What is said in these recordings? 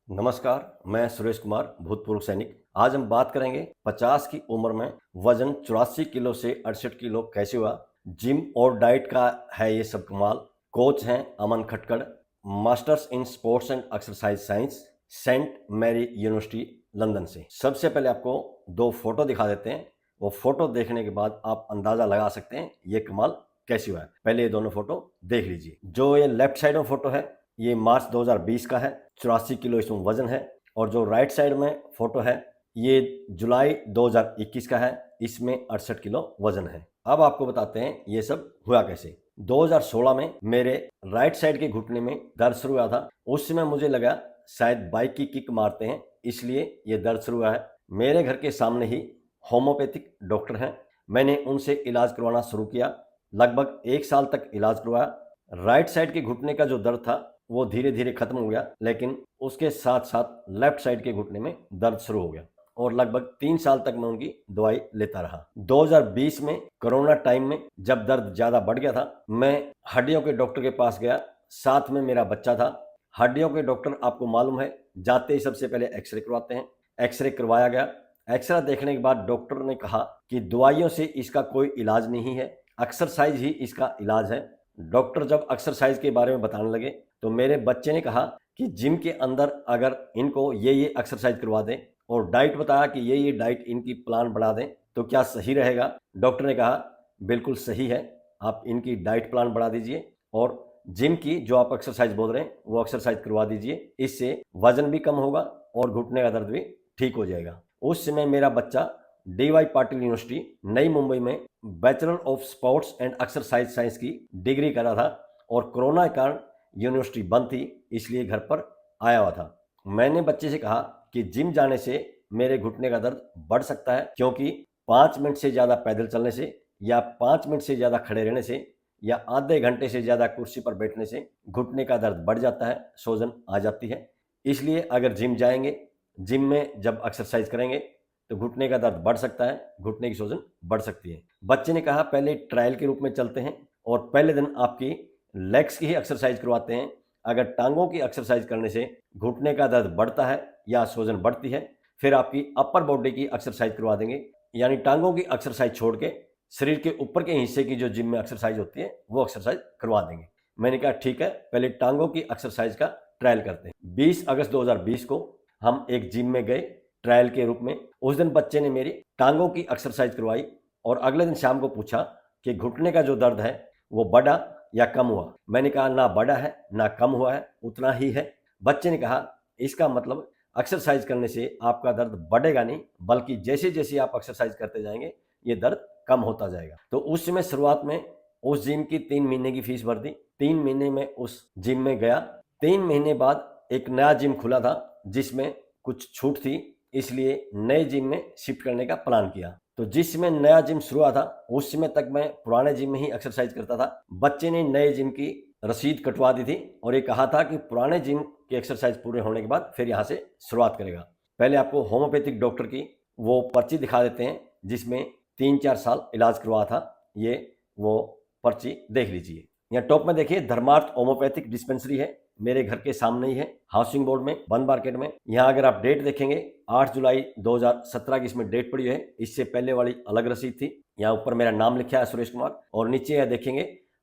नमस्कार, मैं सुरेश कुमार, भूतपूर्व सैनिक। आज हम बात करेंगे 50 की उम्र में वजन 84 किलो से 68 किलो कैसे हुआ। जिम और डाइट का है ये सब कमाल। कोच हैं Aman Khatkar, masters in sports and exercise science, Saint Mary University London से। सबसे पहले आपको दो फोटो दिखा देते हैं। वो फोटो देखने के बाद आप अंदाजा लगा सकते हैं ये कमाल कैसे हुआ है। पहले ये दोनों फोटो देख लीजिए। जो ये लेफ्ट साइड में फोटो है ये मार्च 2020 का है, 84 किलो इसमें वजन है। और जो राइट साइड में फोटो है ये जुलाई 2021 का है, इसमें 68 किलो वजन है। अब आपको बताते हैं ये सब हुआ कैसे। 2016 में मेरे राइट साइड के घुटने में दर्द शुरू हुआ था। उस समय मुझे लगा शायद बाइक की किक मारते हैं इसलिए ये दर्द शुरू हुआ है। मेरे घर के सामने ही होम्योपैथिक डॉक्टर हैं, मैंने उनसे इलाज करवाना शुरू किया। लगभग 1 साल तक इलाज करवाया। राइट साइड के घुटने का जो दर्द था वो धीरे धीरे खत्म हो गया, लेकिन उसके साथ साथ लेफ्ट साइड के घुटने में दर्द शुरू हो गया और लगभग 3 साल तक मैं उनकी दवाई लेता रहा। 2020 में कोरोना टाइम में जब दर्द ज्यादा बढ़ गया था, मैं हड्डियों के डॉक्टर के पास गया, साथ में मेरा बच्चा था। हड्डियों के डॉक्टर आपको मालूम है जाते ही सबसे पहले एक्सरे करवाते हैं। एक्सरे करवाया गया। एक्सरे देखने के बाद डॉक्टर ने कहा कि दवाइयों से इसका कोई इलाज नहीं है, एक्सरसाइज ही इसका इलाज है। डॉक्टर जब एक्सरसाइज के बारे में बताने लगे तो मेरे बच्चे ने कहा कि जिम के अंदर अगर इनको ये एक्सरसाइज करवा दें और डाइट बताया कि ये डाइट इनकी प्लान बना दें तो क्या सही रहेगा। डॉक्टर ने कहा बिल्कुल सही है, आप इनकी डाइट प्लान बढ़ा दीजिए और जिम की जो आप एक्सरसाइज बोल रहे हैं वो एक्सरसाइज करवा दीजिए, इससे वजन भी कम होगा और घुटने का दर्द भी ठीक हो जाएगा। उस समय मेरा बच्चा DY पाटिल यूनिवर्सिटी नई मुंबई में bachelor of sports and exercise science की डिग्री कर रहा था और कोरोना के कारण यूनिवर्सिटी बंद थी इसलिए घर पर आया हुआ था। मैंने बच्चे से कहा कि जिम जाने से मेरे घुटने का दर्द बढ़ सकता है, क्योंकि 5 मिनट से ज़्यादा पैदल चलने से या 5 मिनट से ज़्यादा खड़े रहने से या आधे घंटे से ज़्यादा कुर्सी पर बैठने से घुटने का दर्द बढ़ जाता है, सूजन आ जाती है। इसलिए अगर जिम जाएंगे, जिम में जब एक्सरसाइज करेंगे तो घुटने का दर्द बढ़ सकता है, घुटने की सूजन बढ़ सकती है। बच्चे ने कहा पहले ट्रायल के रूप में चलते हैं और पहले दिन आपकी लेग्स की ही एक्सरसाइज करवाते हैं। अगर टांगों की एक्सरसाइज करने से घुटने का दर्द बढ़ता है या सूजन बढ़ती है, फिर आपकी अपर बॉडी की एक्सरसाइज करवा देंगे, यानी टांगों की एक्सरसाइज छोड़ के शरीर के ऊपर के हिस्से की जो जिम में एक्सरसाइज होती है वो एक्सरसाइज करवा देंगे। मैंने कहा ठीक है, पहले टांगों की एक्सरसाइज का ट्रायल करते हैं। 20 अगस्त 2020 को हम एक जिम में गए ट्रायल के रूप में। उस दिन बच्चे ने मेरी टांगों की एक्सरसाइज करवाई और अगले दिन शाम को पूछा कि घुटने का जो दर्द है वो बढ़ा या कम हुआ। मैंने कहा ना बढ़ा है ना कम हुआ है, उतना ही है। बच्चे ने कहा इसका मतलब एक्सरसाइज करने से आपका दर्द बढ़ेगा नहीं, बल्कि जैसे जैसे आप एक्सरसाइज करते जाएंगे ये दर्द कम होता जाएगा। तो उस समय शुरुआत में उस जिम की 3 महीने की फीस भर दी। 3 महीने में उस जिम में गया। 3 महीने बाद एक नया जिम खुला था जिसमें कुछ छूट थी, इसलिए नए जिम में शिफ्ट करने का प्लान किया। तो जिस समय नया जिम शुरू हुआ था उस समय तक मैं पुराने जिम में ही एक्सरसाइज करता था। बच्चे ने नए जिम की रसीद कटवा दी थी और ये कहा था कि पुराने जिम के एक्सरसाइज पूरे होने के बाद फिर यहाँ से शुरुआत करेगा। पहले आपको होम्योपैथिक डॉक्टर की वो पर्ची दिखा देते हैं जिसमें 3-4 साल इलाज करवा था। ये वो पर्ची देख लीजिए। यहाँ टॉप में देखिए धर्मार्थ होम्योपैथिक डिस्पेंसरी है, मेरे घर के सामने ही है, हाउसिंग बोर्ड में, बंद मार्केट में। यहाँ अगर आप डेट देखेंगे 8 जुलाई 2017 की इसमें डेट पड़ी है, इससे पहले वाली अलग रसीद थी। यहाँ ऊपर मेरा नाम लिखा है सुरेश कुमार और नीचे यहाँ देखेंगे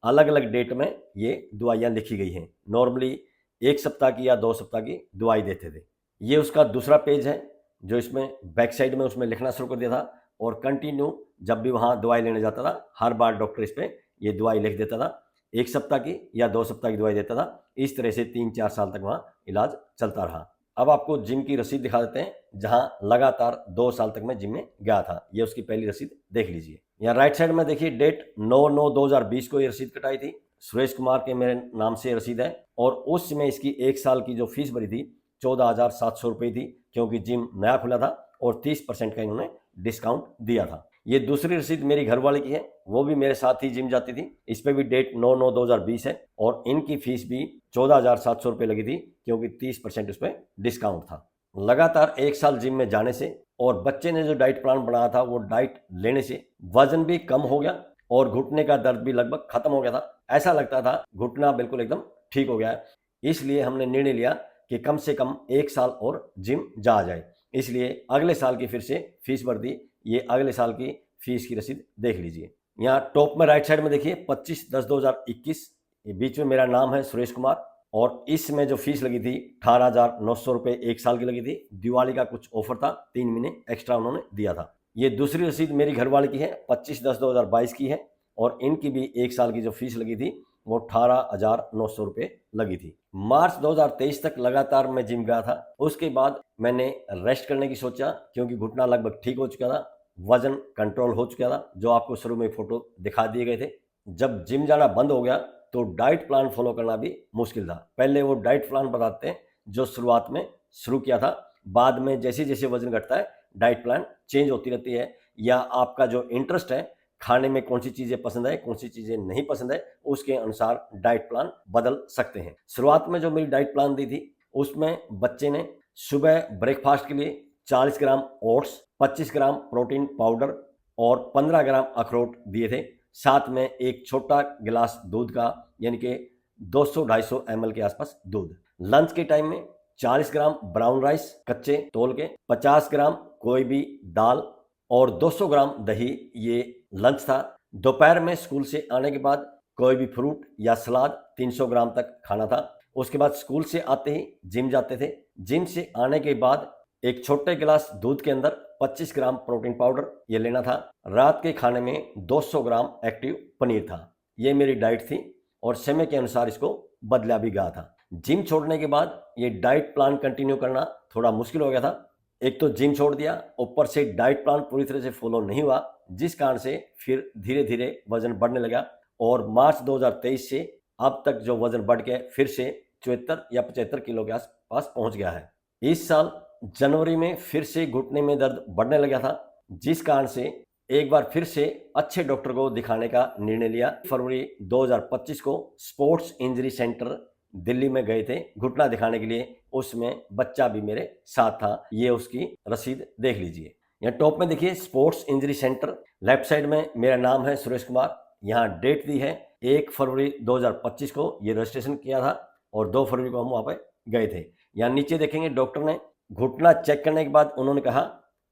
अलग अलग डेट में ये दवाइयाँ लिखी गई हैं। नॉर्मली 1 सप्ताह की या 2 सप्ताह की दवाई देते थे। ये उसका दूसरा पेज है जो इसमें बैक साइड में उसमें लिखना शुरू कर दिया था और कंटिन्यू जब भी वहाँ दवाई लेने जाता था हर बार डॉक्टर इस पर ये दवाई लिख देता था। 1 सप्ताह की या 2 सप्ताह की दवाई देता था। इस तरह से 3-4 साल तक वहाँ इलाज चलता रहा। अब आपको जिम की रसीद दिखा देते हैं जहाँ लगातार 2 साल तक मैं जिम में गया था। ये उसकी पहली रसीद देख लीजिए। यहाँ राइट साइड में देखिए डेट 9/9/2020 को ये रसीद कटाई थी। सुरेश कुमार के मेरे नाम से रसीद है और उस समय इसकी 1 साल की जो फीस भरी थी 14,700 रुपये थी, क्योंकि जिम नया खुला था और 30% का इन्होंने डिस्काउंट दिया था। ये दूसरी रसीद मेरी घरवाले की है, वो भी मेरे साथ ही जिम जाती थी। इस पे भी डेट 9/9/2020 है और इनकी फीस भी 14,700 रुपये लगी थी, क्योंकि 30% उस पर डिस्काउंट था। लगातार 1 साल जिम में जाने से और बच्चे ने जो डाइट प्लान बनाया था वो डाइट लेने से वजन भी कम हो गया और घुटने का दर्द भी लगभग खत्म हो गया था। ऐसा लगता था घुटना बिल्कुल एकदम ठीक हो गया है। इसलिए हमने निर्णय लिया कि कम से कम 1 साल और जिम जा जाए, इसलिए अगले साल की फिर से फीस भर दी। ये अगले साल की फीस की रसीद देख लीजिए। यहाँ टॉप में राइट साइड में देखिए 25/10/2021, बीच में मेरा नाम है सुरेश कुमार, और इसमें जो फीस लगी थी 18,900 रुपये 1 साल की लगी थी। दिवाली का कुछ ऑफर था, 3 महीने एक्स्ट्रा उन्होंने दिया था। ये दूसरी रसीद मेरी घरवाली की है, 25/10/2022 की है, और इनकी भी 1 साल की जो फीस लगी थी वो 18,900 रुपये लगी थी। मार्च 2023 तक लगातार मैं जिम गया था। उसके बाद मैंने रेस्ट करने की सोचा, क्योंकि घुटना लगभग ठीक हो चुका था, वजन कंट्रोल हो चुका था, जो आपको शुरू में फोटो दिखा दिए गए थे। जब जिम जाना बंद हो गया तो डाइट प्लान फॉलो करना भी मुश्किल था। पहले वो डाइट प्लान बताते हैं जो शुरुआत में शुरू किया था, बाद में जैसे जैसे वजन घटता है डाइट प्लान चेंज होती रहती है, या आपका जो इंटरेस्ट है खाने में, कौन सी चीजें पसंद है, कौन सी चीजें नहीं पसंद है, उसके अनुसार डाइट प्लान बदल सकते हैं। शुरुआत में जो मेरी डाइट प्लान दी थी उसमें बच्चे ने सुबह ब्रेकफास्ट के लिए 40 ग्राम ओट्स, 25 ग्राम प्रोटीन पाउडर और 15 ग्राम अखरोट दिए थे, साथ में एक छोटा गिलास दूध का, यानी कि 200-250 ml के आसपास दूध। लंच के टाइम में 40 ग्राम ब्राउन राइस कच्चे तोल के, 50 ग्राम कोई भी दाल और 200 ग्राम दही, ये लंच था। दोपहर में स्कूल से आने के बाद कोई भी फ्रूट या सलाद 300 ग्राम तक खाना था। उसके बाद स्कूल से आते ही जिम जाते थे। जिम से आने के बाद एक छोटे गिलास दूध के अंदर 25 ग्राम प्रोटीन पाउडर ये लेना था। रात के खाने में 200 ग्राम एक्टिव पनीर था। ये मेरी डाइट थी और समय के अनुसार इसको बदला भी गया था। जिम छोड़ने के बाद ये डाइट प्लान कंटिन्यू करना थोड़ा मुश्किल हो गया था। एक तो जिम छोड़ दिया, ऊपर से डाइट प्लान पूरी तरह से फॉलो नहीं हुआ, जिस कारण से फिर धीरे धीरे वजन बढ़ने लगा, और मार्च 2023 से अब तक जो वजन बढ़ के फिर से 74 या 75 किलो के आसपास पहुंच गया है। इस साल जनवरी में फिर से घुटने में दर्द बढ़ने लगा था, जिस कारण से एक बार फिर से अच्छे डॉक्टर को दिखाने का निर्णय लिया। फरवरी 2025 को स्पोर्ट्स इंजरी सेंटर दिल्ली में गए थे घुटना दिखाने के लिए। उसमें बच्चा भी मेरे साथ था, ये उसकी रसीद देख लीजिए। यहाँ टॉप में देखिए sports injury centre, left side में मेरा नाम है सुरेश कुमार। यहाँ डेट दी है 1 फरवरी 2025 को ये रजिस्ट्रेशन किया था, और 2 फरवरी को हम वहाँ पे गए थे। यहाँ नीचे देखेंगे डॉक्टर ने घुटना चेक करने के बाद उन्होंने कहा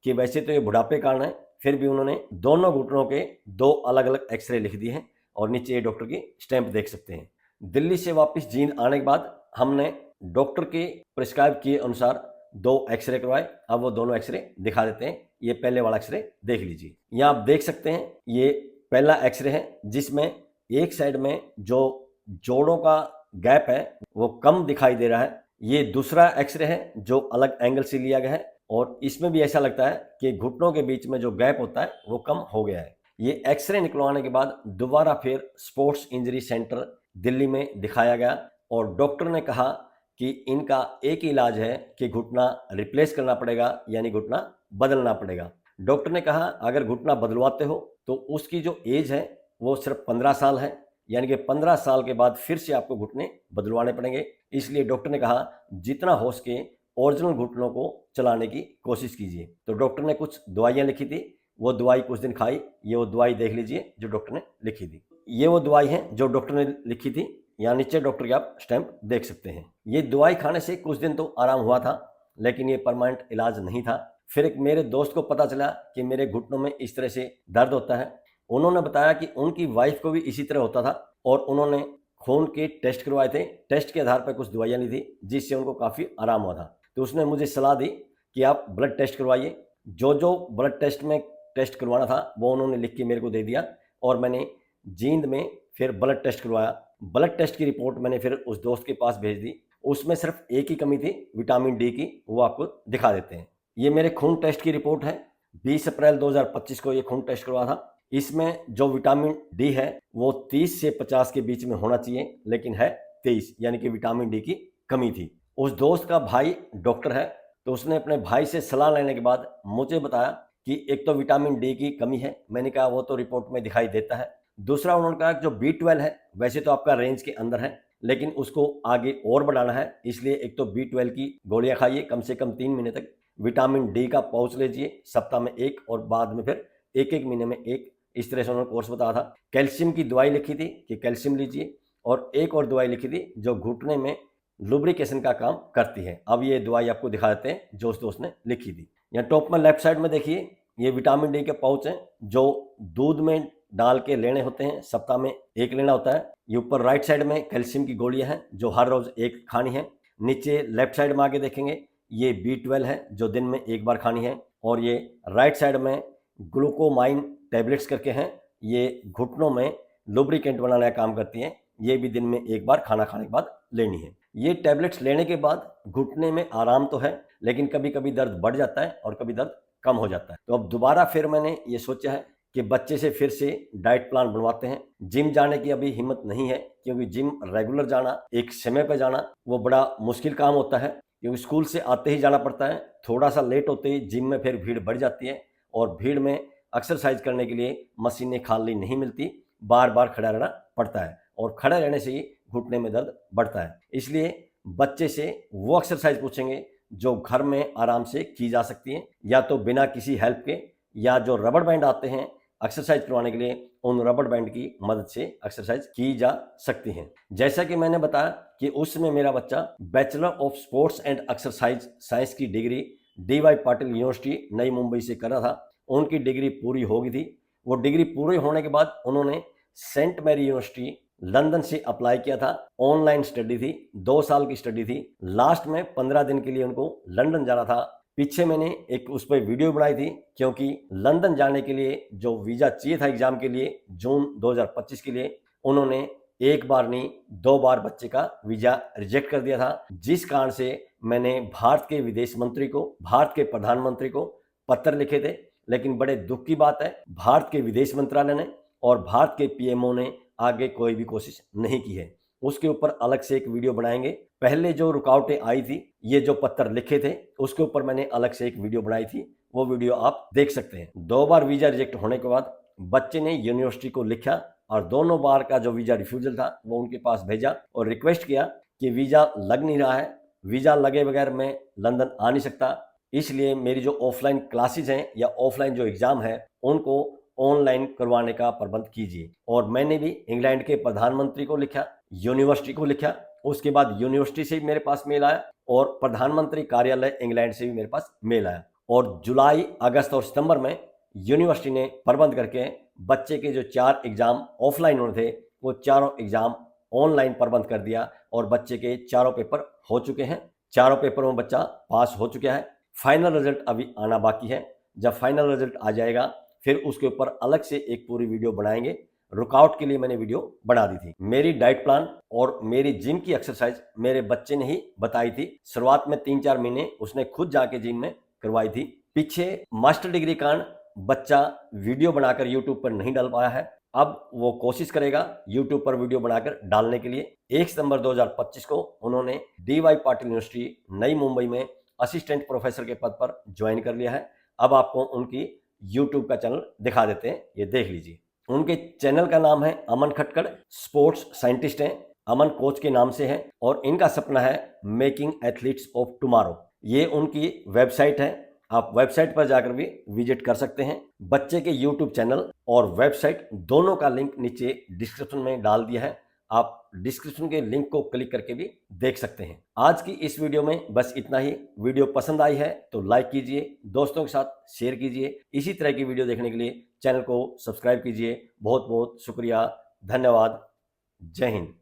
कि वैसे तो ये बुढ़ापे कारण है, फिर भी उन्होंने दोनों घुटनों के 2 अलग अलग एक्सरे लिख दिए हैं, और नीचे ये डॉक्टर की स्टैंप देख सकते हैं। दिल्ली से वापस जींद आने के बाद हमने डॉक्टर के प्रिस्क्राइब किए अनुसार 2 एक्सरे करवाए। अब वो दोनों एक्सरे दिखा देते हैं। ये पहले वाला एक्सरे देख लीजिए। यहाँ आप देख सकते हैं ये पहला एक्सरे है, जिसमें एक साइड में जो जोड़ों का गैप है वो कम दिखाई दे रहा है। ये दूसरा एक्सरे है जो अलग एंगल से लिया गया है, और इसमें भी ऐसा लगता है कि घुटनों के बीच में जो गैप होता है वो कम हो गया है। ये एक्सरे निकलवाने के बाद दोबारा फिर स्पोर्ट्स इंजरी सेंटर दिल्ली में दिखाया गया, और डॉक्टर ने कहा कि इनका एक ही इलाज है कि घुटना रिप्लेस करना पड़ेगा, यानी घुटना बदलना पड़ेगा। डॉक्टर ने कहा अगर घुटना बदलवाते हो तो उसकी जो एज है वो सिर्फ 15 साल है, यानी कि 15 साल के बाद फिर से आपको घुटने बदलवाने पड़ेंगे। इसलिए डॉक्टर ने कहा जितना हो सके ओरिजिनल घुटनों को चलाने की कोशिश कीजिए। तो डॉक्टर ने कुछ दवाइयाँ लिखी थी, वो दवाई कुछ दिन खाई। ये वो दवाई देख लीजिए जो डॉक्टर ने लिखी थी। ये वो दवाई है जो डॉक्टर ने लिखी थी। यहाँ नीचे डॉक्टर की आप स्टैंप देख सकते हैं। ये दवाई खाने से कुछ दिन तो आराम हुआ था, लेकिन ये परमानेंट इलाज नहीं था। फिर एक मेरे दोस्त को पता चला कि मेरे घुटनों में इस तरह से दर्द होता है। उन्होंने बताया कि उनकी वाइफ को भी इसी तरह होता था, और उन्होंने खून के टेस्ट करवाए थे। टेस्ट के आधार पर कुछ दवाइयाँ ली थी, जिससे उनको काफ़ी आराम हुआ था। तो उसने मुझे सलाह दी कि आप ब्लड टेस्ट करवाइए। जो जो ब्लड टेस्ट में टेस्ट करवाना था वो उन्होंने लिख के मेरे को दे दिया, और मैंने जींद में फिर ब्लड टेस्ट करवाया। ब्लड टेस्ट की रिपोर्ट मैंने फिर उस दोस्त के पास भेज दी। उसमें सिर्फ एक ही कमी थी, विटामिन डी की, वो आपको दिखा देते हैं। ये मेरे खून टेस्ट की रिपोर्ट है। 20 अप्रैल 2025 को ये खून टेस्ट करवाया था। इसमें जो विटामिन डी है वो 30 से 50 के बीच में होना चाहिए, लेकिन है 23, यानी कि विटामिन डी की कमी थी। उस दोस्त का भाई डॉक्टर है, तो उसने अपने भाई से सलाह लेने के बाद मुझे बताया कि एक तो विटामिन डी की कमी है। मैंने कहा वो तो रिपोर्ट में दिखाई देता है। दूसरा उन्होंने कहा जो B12 है वैसे तो आपका रेंज के अंदर है, लेकिन उसको आगे और बढ़ाना है, इसलिए एक तो B12 की गोलियां खाइए कम से कम 3 महीने तक। विटामिन डी का पाउच लीजिए सप्ताह में 1, और बाद में फिर 1-1 महीने में 1। इस तरह से उन्होंने कोर्स बताया था। कैल्शियम की दवाई लिखी थी कि कैल्शियम लीजिए, और एक और दवाई लिखी थी जो घुटने में लुब्रिकेशन का काम करती है। अब ये दवाई आपको दिखा देते हैं जो उस दोस्त ने लिखी थी। यहाँ टॉप में लेफ्ट साइड में देखिए, ये विटामिन डी के पाउच हैं जो दूध में डाल के लेने होते हैं, सप्ताह में 1 लेना होता है। ये ऊपर राइट साइड में कैल्शियम की गोलियां हैं जो हर रोज 1 खानी है। नीचे लेफ्ट साइड में आगे देखेंगे, ये B12 है जो दिन में 1 बार खानी है। और ये राइट साइड में ग्लूकोमाइन टैबलेट्स करके हैं, ये घुटनों में लुब्रिकेंट बनाने का काम करती हैं, ये भी दिन में 1 बार खाना खाने के बाद लेनी है। ये टैबलेट्स लेने के बाद घुटने में आराम तो है, लेकिन कभी कभी दर्द बढ़ जाता है और कभी दर्द कम हो जाता है। तो अब दोबारा फिर मैंने ये सोचा है कि बच्चे से फिर से डाइट प्लान बनवाते हैं। जिम जाने की अभी हिम्मत नहीं है, क्योंकि जिम रेगुलर जाना, एक समय पर जाना, वो बड़ा मुश्किल काम होता है, क्योंकि स्कूल से आते ही जाना पड़ता है। थोड़ा सा लेट होते ही जिम में फिर भीड़ बढ़ जाती है और भीड़ में एक्सरसाइज करने के लिए मशीनें खाली नहीं मिलती, बार बार खड़ा रहना पड़ता है और खड़े रहने से ही घुटने में दर्द बढ़ता है। इसलिए बच्चे से वो एक्सरसाइज पूछेंगे जो घर में आराम से की जा सकती है, या तो बिना किसी हेल्प के, या जो रबड़ बैंड आते हैं एक्सरसाइज करवाने के लिए, उन रबड़ बैंड की मदद से एक्सरसाइज की जा सकती हैं। जैसा कि मैंने बताया कि उसमें मेरा बच्चा bachelor of sports and exercise science की डिग्री DY पाटिल यूनिवर्सिटी नई मुंबई से कर रहा था। उनकी डिग्री पूरी हो गई थी। वो डिग्री पूरी होने के बाद उन्होंने सेंट मैरी यूनिवर्सिटी लंदन से अप्लाई किया था। ऑनलाइन स्टडी थी, 2 साल की स्टडी थी। लास्ट में 15 दिन के लिए उनको लंदन जाना था। पीछे मैंने एक उस पर वीडियो बनाई थी, क्योंकि लंदन जाने के लिए जो वीज़ा चाहिए था एग्जाम के लिए जून 2025 के लिए, उन्होंने 1 बार नहीं 2 बार बच्चे का वीज़ा रिजेक्ट कर दिया था। जिस कारण से मैंने भारत के विदेश मंत्री को, भारत के प्रधानमंत्री को पत्र लिखे थे। लेकिन बड़े दुख की बात है, भारत के विदेश मंत्रालय ने और भारत के PMO ने आगे कोई भी कोशिश नहीं की है। उसके ऊपर अलग से एक वीडियो बनाएंगे। पहले जो रुकावटें आई थी, ये जो पत्र लिखे थे, उसके ऊपर मैंने अलग से एक वीडियो बनाई थी, वो वीडियो आप देख सकते हैं। 2 बार वीज़ा रिजेक्ट होने के बाद बच्चे ने यूनिवर्सिटी को लिखा और दोनों बार का जो वीज़ा रिफ्यूजल था वो उनके पास भेजा और रिक्वेस्ट किया कि वीज़ा लग नहीं रहा है, वीज़ा लगे बगैर मैं लंदन आ नहीं सकता, इसलिए मेरी जो ऑफलाइन क्लासेज हैं या ऑफलाइन जो एग्ज़ाम है उनको ऑनलाइन करवाने का प्रबंध कीजिए। और मैंने भी इंग्लैंड के प्रधानमंत्री को लिखा, यूनिवर्सिटी को लिखा, उसके बाद यूनिवर्सिटी से भी मेरे पास मेल आया और प्रधानमंत्री कार्यालय इंग्लैंड से भी मेरे पास मेल आया। और जुलाई, अगस्त और सितंबर में यूनिवर्सिटी ने प्रबंध करके बच्चे के जो 4 एग्जाम ऑफलाइन होने थे वो चारों एग्जाम ऑनलाइन प्रबंध कर दिया और बच्चे के चारों पेपर हो चुके हैं। चारों पेपरों में बच्चा पास हो चुका है। फाइनल रिजल्ट अभी आना बाकी है। जब फाइनल रिजल्ट आ जाएगा फिर उसके ऊपर अलग से एक पूरी वीडियो बनाएंगे। रुकआउट के लिए मैंने वीडियो बना दी थी। मेरी डाइट प्लान और मेरी जिम की एक्सरसाइज मेरे बच्चे ने ही बताई थी। शुरुआत में 3-4 महीने उसने खुद जाके जिम में करवाई थी। पीछे मास्टर डिग्री कारण बच्चा वीडियो बनाकर यूट्यूब पर नहीं डाल पाया है। अब वो कोशिश करेगा यूट्यूब पर वीडियो बनाकर डालने के लिए। 1 सितंबर 2025 को उन्होंने DY पाटिल यूनिवर्सिटी नई मुंबई में असिस्टेंट प्रोफेसर के पद पर ज्वाइन कर लिया है। अब आपको उनकी यूट्यूब का चैनल दिखा देते हैं, ये देख लीजिए। उनके चैनल का नाम है अमन खटकड़, स्पोर्ट्स साइंटिस्ट हैं, अमन कोच के नाम से है और इनका सपना है मेकिंग एथलीट्स ऑफ टुमारो। ये उनकी वेबसाइट है, आप वेबसाइट पर जाकर भी विजिट कर सकते हैं। बच्चे के यूट्यूब चैनल और वेबसाइट दोनों का लिंक नीचे डिस्क्रिप्शन में डाल दिया है, आप डिस्क्रिप्शन के लिंक को क्लिक करके भी देख सकते हैं। आज की इस वीडियो में बस इतना ही। वीडियो पसंद आई है तो लाइक कीजिए, दोस्तों के साथ शेयर कीजिए। इसी तरह की वीडियो देखने के लिए चैनल को सब्सक्राइब कीजिए। बहुत बहुत शुक्रिया, धन्यवाद, जय हिंद।